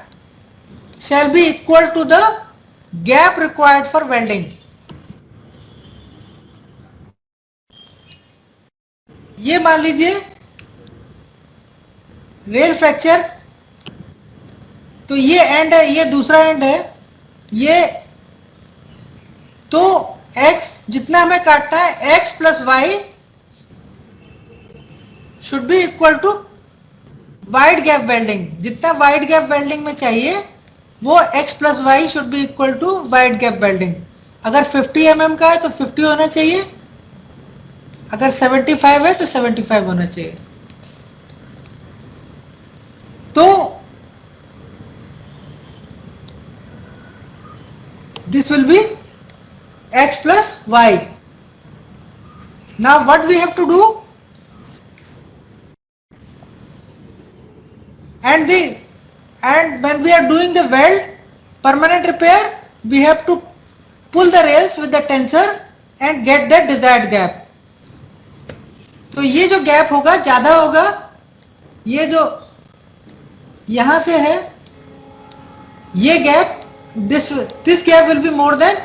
shall be equal to the gap required for welding. ये मान लीजिए rail fracture, तो ये and है, ये दूसरा and है, ये तो x जितना हमें काटना है x plus y should be equal to wide gap welding. जितना वाइड गैप वेल्डिंग में चाहिए वो x plus y should be equal to wide gap welding. अगर 50 mm का है तो 50 होना चाहिए, अगर 75 है तो 75 होना चाहिए. तो this will be x plus y. Now what we have to do, and when we are doing the weld permanent repair we have to pull the rails with the tensor and get the desired gap. तो ये जो gap होगा ज्यादा होगा, ये जो यहां से है ये gap, this gap will be more than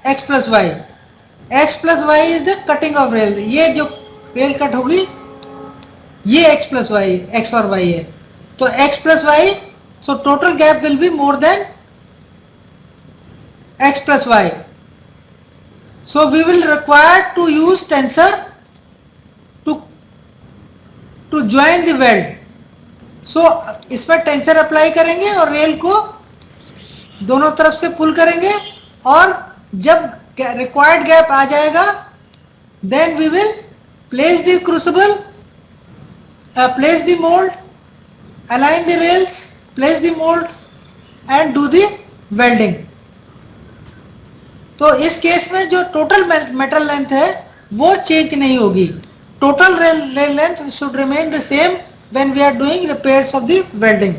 x plus y. x plus y is the cutting of rail. ये जो रेल कट होगी ये x plus y, x और y है, तो x plus y, so total gap will be more than x plus y. So we will require to use tensor to join the weld. So इसमें tensor apply करेंगे और rail को दोनों तरफ से पुल करेंगे, और जब रिक्वायर्ड गैप आ जाएगा then we will place the crucible place the mold, align the rails, place the mold and do the welding. तो इस केस में जो टोटल मेटल लेंथ है वो चेंज नहीं होगी. Total rail length should remain the same when we are doing repairs of the welding.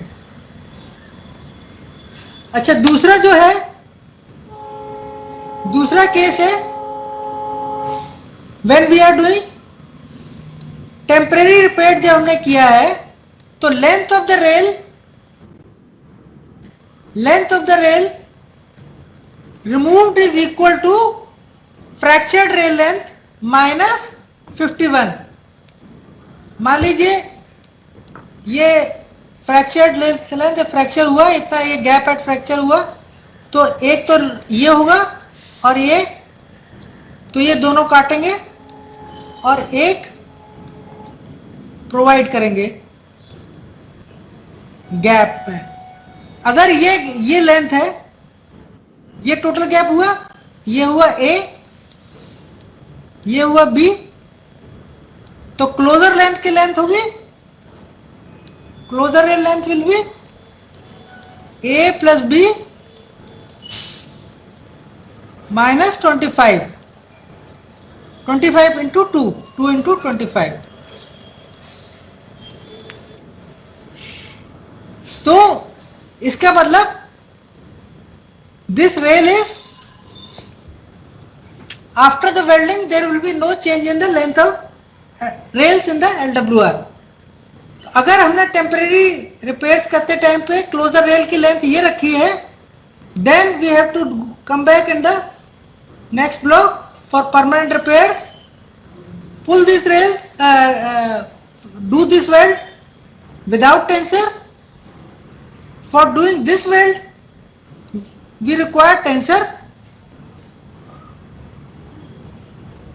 अच्छा, दूसरा जो है, दूसरा केस है when we are doing temporary repair. जब हमने किया है तो length of the rail removed is equal to fractured rail length minus 51. मान लीजिए ये फ्रैक्चर्ड लेंथ फ्रैक्चर हुआ, इतना ये गैप एट फ्रैक्चर हुआ, तो एक तो ये होगा और ये, तो ये दोनों काटेंगे और एक प्रोवाइड करेंगे गैप में. अगर ये लेंथ है, ये टोटल गैप हुआ, ये हुआ A, ये हुआ B, तो क्लोजर लेंथ की लेंथ होगी, closure rail length will be A plus B minus 25, 25 into 2 into 25. तो इसका मतलब this rail is, after the welding there will be no change in the length of rails in the LWR. अगर हमने temporary repairs करते time पे closure rail की length ये रखी है, then we have to come back in the next block for permanent repairs, pull this rails, do this weld without tensor. For doing this weld we require tensor.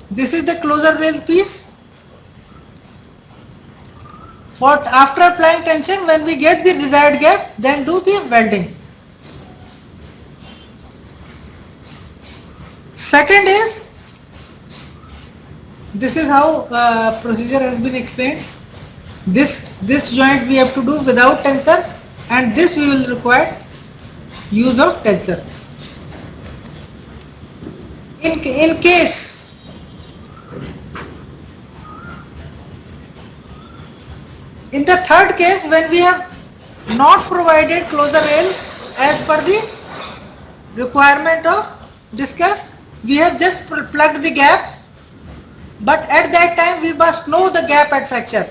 This is the closer rail piece. For after applying tension, when we get the desired gap, then do the welding. Second is, this is how procedure has been explained. This joint we have to do without tensor, and this we will require use of tensor. In case in the third case, when we have not provided closer rail as per the requirement of discussed, we have just plugged the gap, but at that time we must know the gap at fracture.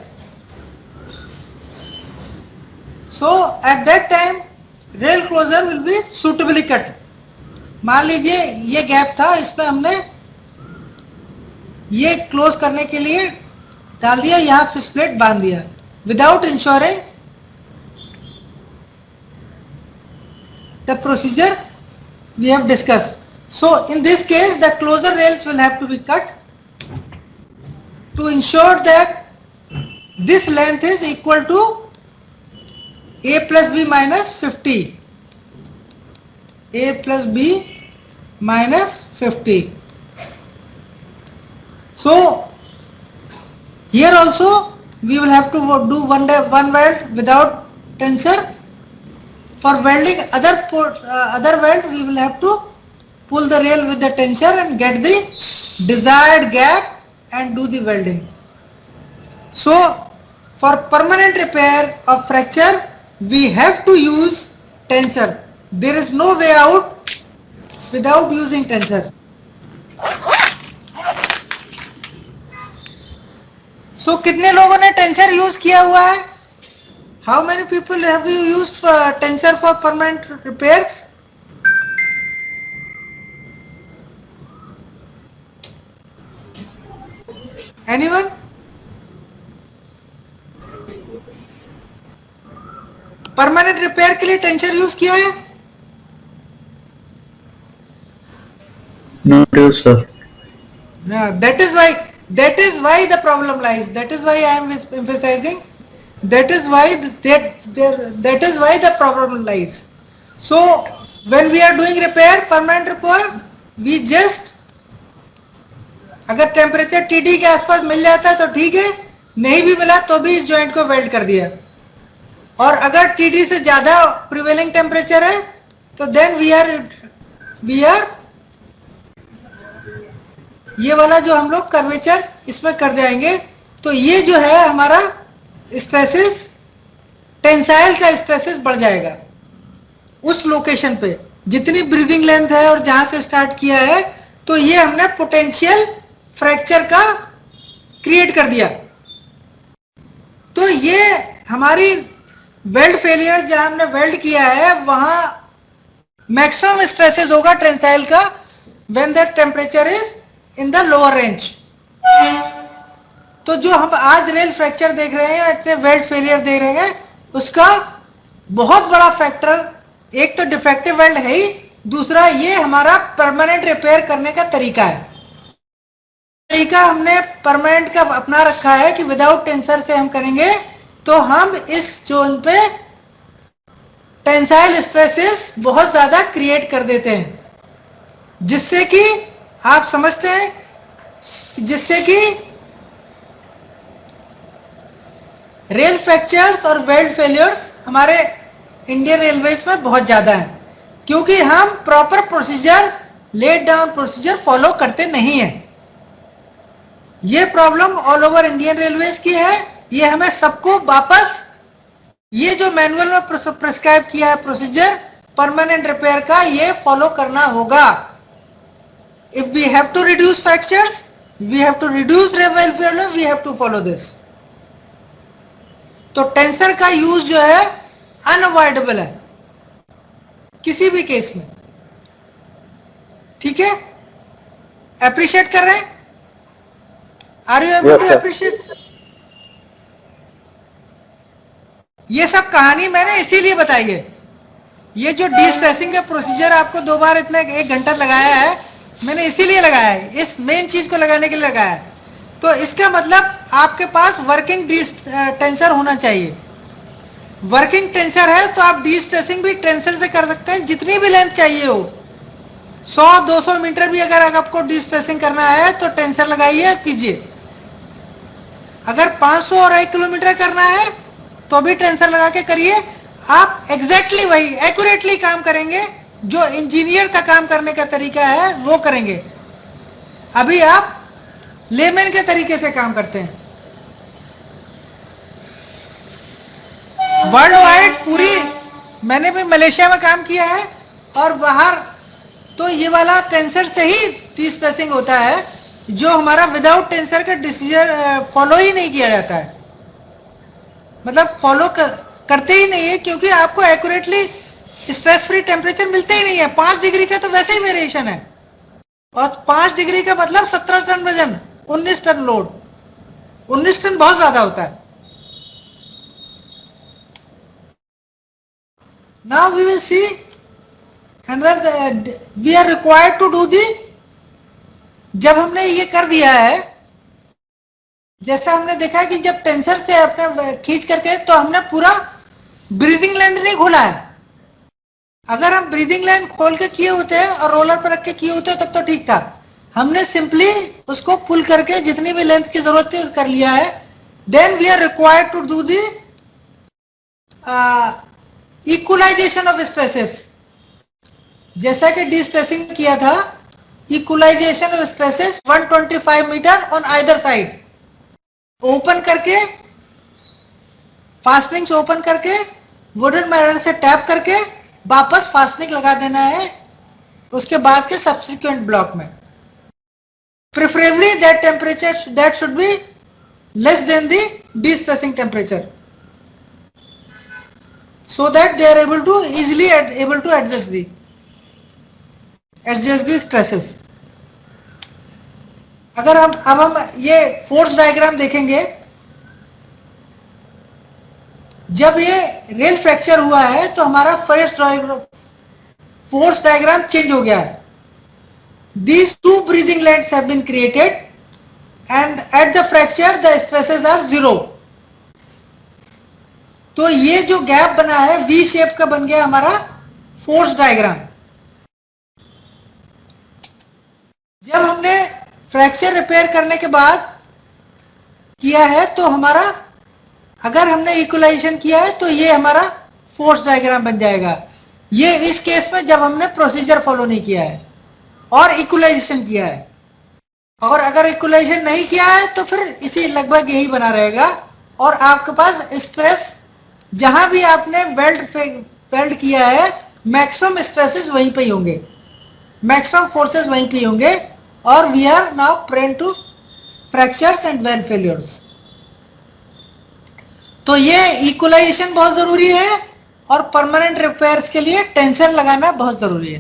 So at that time rail closure will be suitably cut. मान लीजिए ये gap था, इसमें हमने ये close करने के लिए डाल दिया, यहाँ फिश प्लेट बांध दिया without ensuring the procedure we have discussed. So in this case the closure rails will have to be cut to ensure that this length is equal to A plus B minus 50. A plus B minus 50. So here also we will have to do one weld without tensor. For welding other weld, we will have to pull the rail with the tensor and get the desired gap and do the welding. So for permanent repair of fracture, we have to use tensor. There is no way out without using tensor. So कितने लोगों ने tensor use किया हुआ है? How many people have you used tensor for permanent repairs? Anyone? Permanent repair के लिए tensor use किया है? Not you, sir. That is why the problem lies. That is why I am emphasizing. That is why the problem lies. So when we are doing repair, permanent repair, we just, अगर temperature TD के आसपास मिल जाता है तो ठीक है, नहीं भी मिला तो भी इस जॉइंट को वेल्ड कर दिया। और अगर TD से ज्यादा प्रिवेलिंग टेम्परेचर है तो देन वी आर ये वाला जो हम लोग कर्वेचर इसमें कर जाएंगे। तो ये जो है हमारा स्ट्रेसेस, टेंसाइल का स्ट्रेसेस बढ़ जाएगा उस लोकेशन पे, जितनी ब्रीदिंग लेंथ है और जहां से स्टार्ट किया है। तो ये हमने पोटेंशियल फ्रैक्चर का क्रिएट कर दिया। तो ये हमारी वेल्ड फेलियर जहां हमने वेल्ड किया है वहां मैक्सिमम स्ट्रेसेस होगा टेंसाइल का when the temperature is in the lower range. तो जो हम आज रेल फ्रैक्चर देख रहे हैं, इतने वेल्ड फेलियर देख रहे हैं, उसका बहुत बड़ा फैक्टर एक तो डिफेक्टिव वेल्ड है ही, दूसरा ये हमारा परमानेंट रिपेयर करने का तरीका है। तरीका हमने परमानेंट का अपना रखा है कि विदाउट टेंसर से हम करेंगे तो हम इस जोन पे टेंसाइल स्ट्रेसेस बहुत ज्यादा क्रिएट कर देते हैं, जिससे कि आप समझते हैं, जिससे कि रेल फ्रैक्चर्स और वेल्ड फेलियर्स हमारे इंडियन रेलवेज में बहुत ज्यादा है, क्योंकि हम proper procedure, laid down procedure follow करते नहीं है। ये problem all over Indian railways की है। ये हमें सबको वापस ये जो मैनुअल में प्रिस्क्राइब किया है प्रोसीजर परमानेंट रिपेयर का, ये फॉलो करना होगा। If we have to reduce fractures, we have to reduce weld failure, we have to follow this. तो टेंसर का यूज जो है अनअवॉइडेबल है किसी भी केस में। ठीक है, अप्रिशिएट कर रहे हैं? Are you able to appreciate? ये सब कहानी मैंने इसीलिए बताई है। ये जो डिस्ट्रेसिंग का प्रोसीजर आपको 2 बार इतना 1 घंटा लगाया है, मैंने इसीलिए लगाया है, इस मेन चीज को लगाने के लिए लगाया है। तो इसका मतलब आपके पास वर्किंग टेंसर होना चाहिए। वर्किंग टेंसर है तो आप डिस्ट्रेसिंग भी टेंसर से कर सकते हैं, जितनी भी लेंथ चाहिए हो। 100-200 मीटर भी अगर आपको डिस्ट्रेसिंग करना है तो टेंसर लगाइए, कीजिए। अगर 500 और 1 किलोमीटर करना है तो भी टेंसर लगा के करिए। आप एग्जैक्टली वही एक्यूरेटली काम करेंगे, जो इंजीनियर का काम करने का तरीका है वो करेंगे। अभी आप लेमैन के तरीके से काम करते हैं। वर्ल्ड वाइड पूरी, मैंने भी मलेशिया में काम किया है और बाहर, तो ये वाला टेंसर से ही डिस्ट्रेसिंग होता है, जो हमारा विदाउट टेंसर का डिसीजन फॉलो ही नहीं किया जाता है। मतलब फॉलो करते ही नहीं है, क्योंकि आपको एक्यूरेटली स्ट्रेस फ्री टेम्परेचर मिलते ही नहीं है। 5 डिग्री का तो वैसे ही वेरिएशन है, और 5 डिग्री का मतलब 17 टन वजन, 19 टन लोड। 19 टन बहुत ज्यादा होता है। Now we will see another, we are required to do the, जब हमने ये कर दिया है, जैसा हमने देखा कि जब टेंसर से अपने खींच करके, तो हमने पूरा ब्रीदिंग लेंथ नहीं खोला है। अगर हम ब्रीदिंग लेंथ खोल के किए होते हैं और रोलर पर रख के किए होते तब तो ठीक था। हमने सिंपली उसको पुल करके जितनी भी लेंथ की जरूरत थी कर लिया है। Then we are required to do the equalisation of stresses. जैसा कि डिस्ट्रेसिंग किया था, equalisation of stresses 125 metre on either side, open करके, फास्टनिंग से ओपन करके, वुडन माइनर से टैप करके वापस फास्टनिंग लगा देना है उसके बाद के सब्सिक्वेंट ब्लॉक में। Preferably that temperature that should be less than the distressing temperature, so that they are able to easily able to adjust the stresses. अगर हम ये फोर्स डायग्राम देखेंगे, जब ये रेल फ्रैक्चर हुआ है तो हमारा फोर्स डायग्राम चेंज हो गया है। These 2 breathing lengths have been created and at the fracture the stresses are 0. तो ये जो गैप बना है वी शेप का बन गया हमारा फोर्स डायग्राम। जब हमने फ्रैक्चर रिपेयर करने के बाद किया है तो हमारा, अगर हमने इक्वलाइजेशन किया है तो ये हमारा फोर्स डायग्राम बन जाएगा। ये इस केस में जब हमने प्रोसीजर फॉलो नहीं किया है और इक्वलाइजेशन किया है, और अगर इक्वलाइजेशन नहीं किया है तो फिर इसी लगभग यही बना रहेगा। और आपके पास स्ट्रेस जहां भी आपने वेल्ड किया है, मैक्सिमम स्ट्रेसेस वहीं पे ही होंगे, मैक्सिमम फोर्सेस वहीं पे होंगे, और we are now prone to fractures and weld failures. तो ये इक्वलाइजेशन बहुत जरूरी है और परमानेंट रिपेयर्स के लिए टेंशन लगाना बहुत जरूरी है।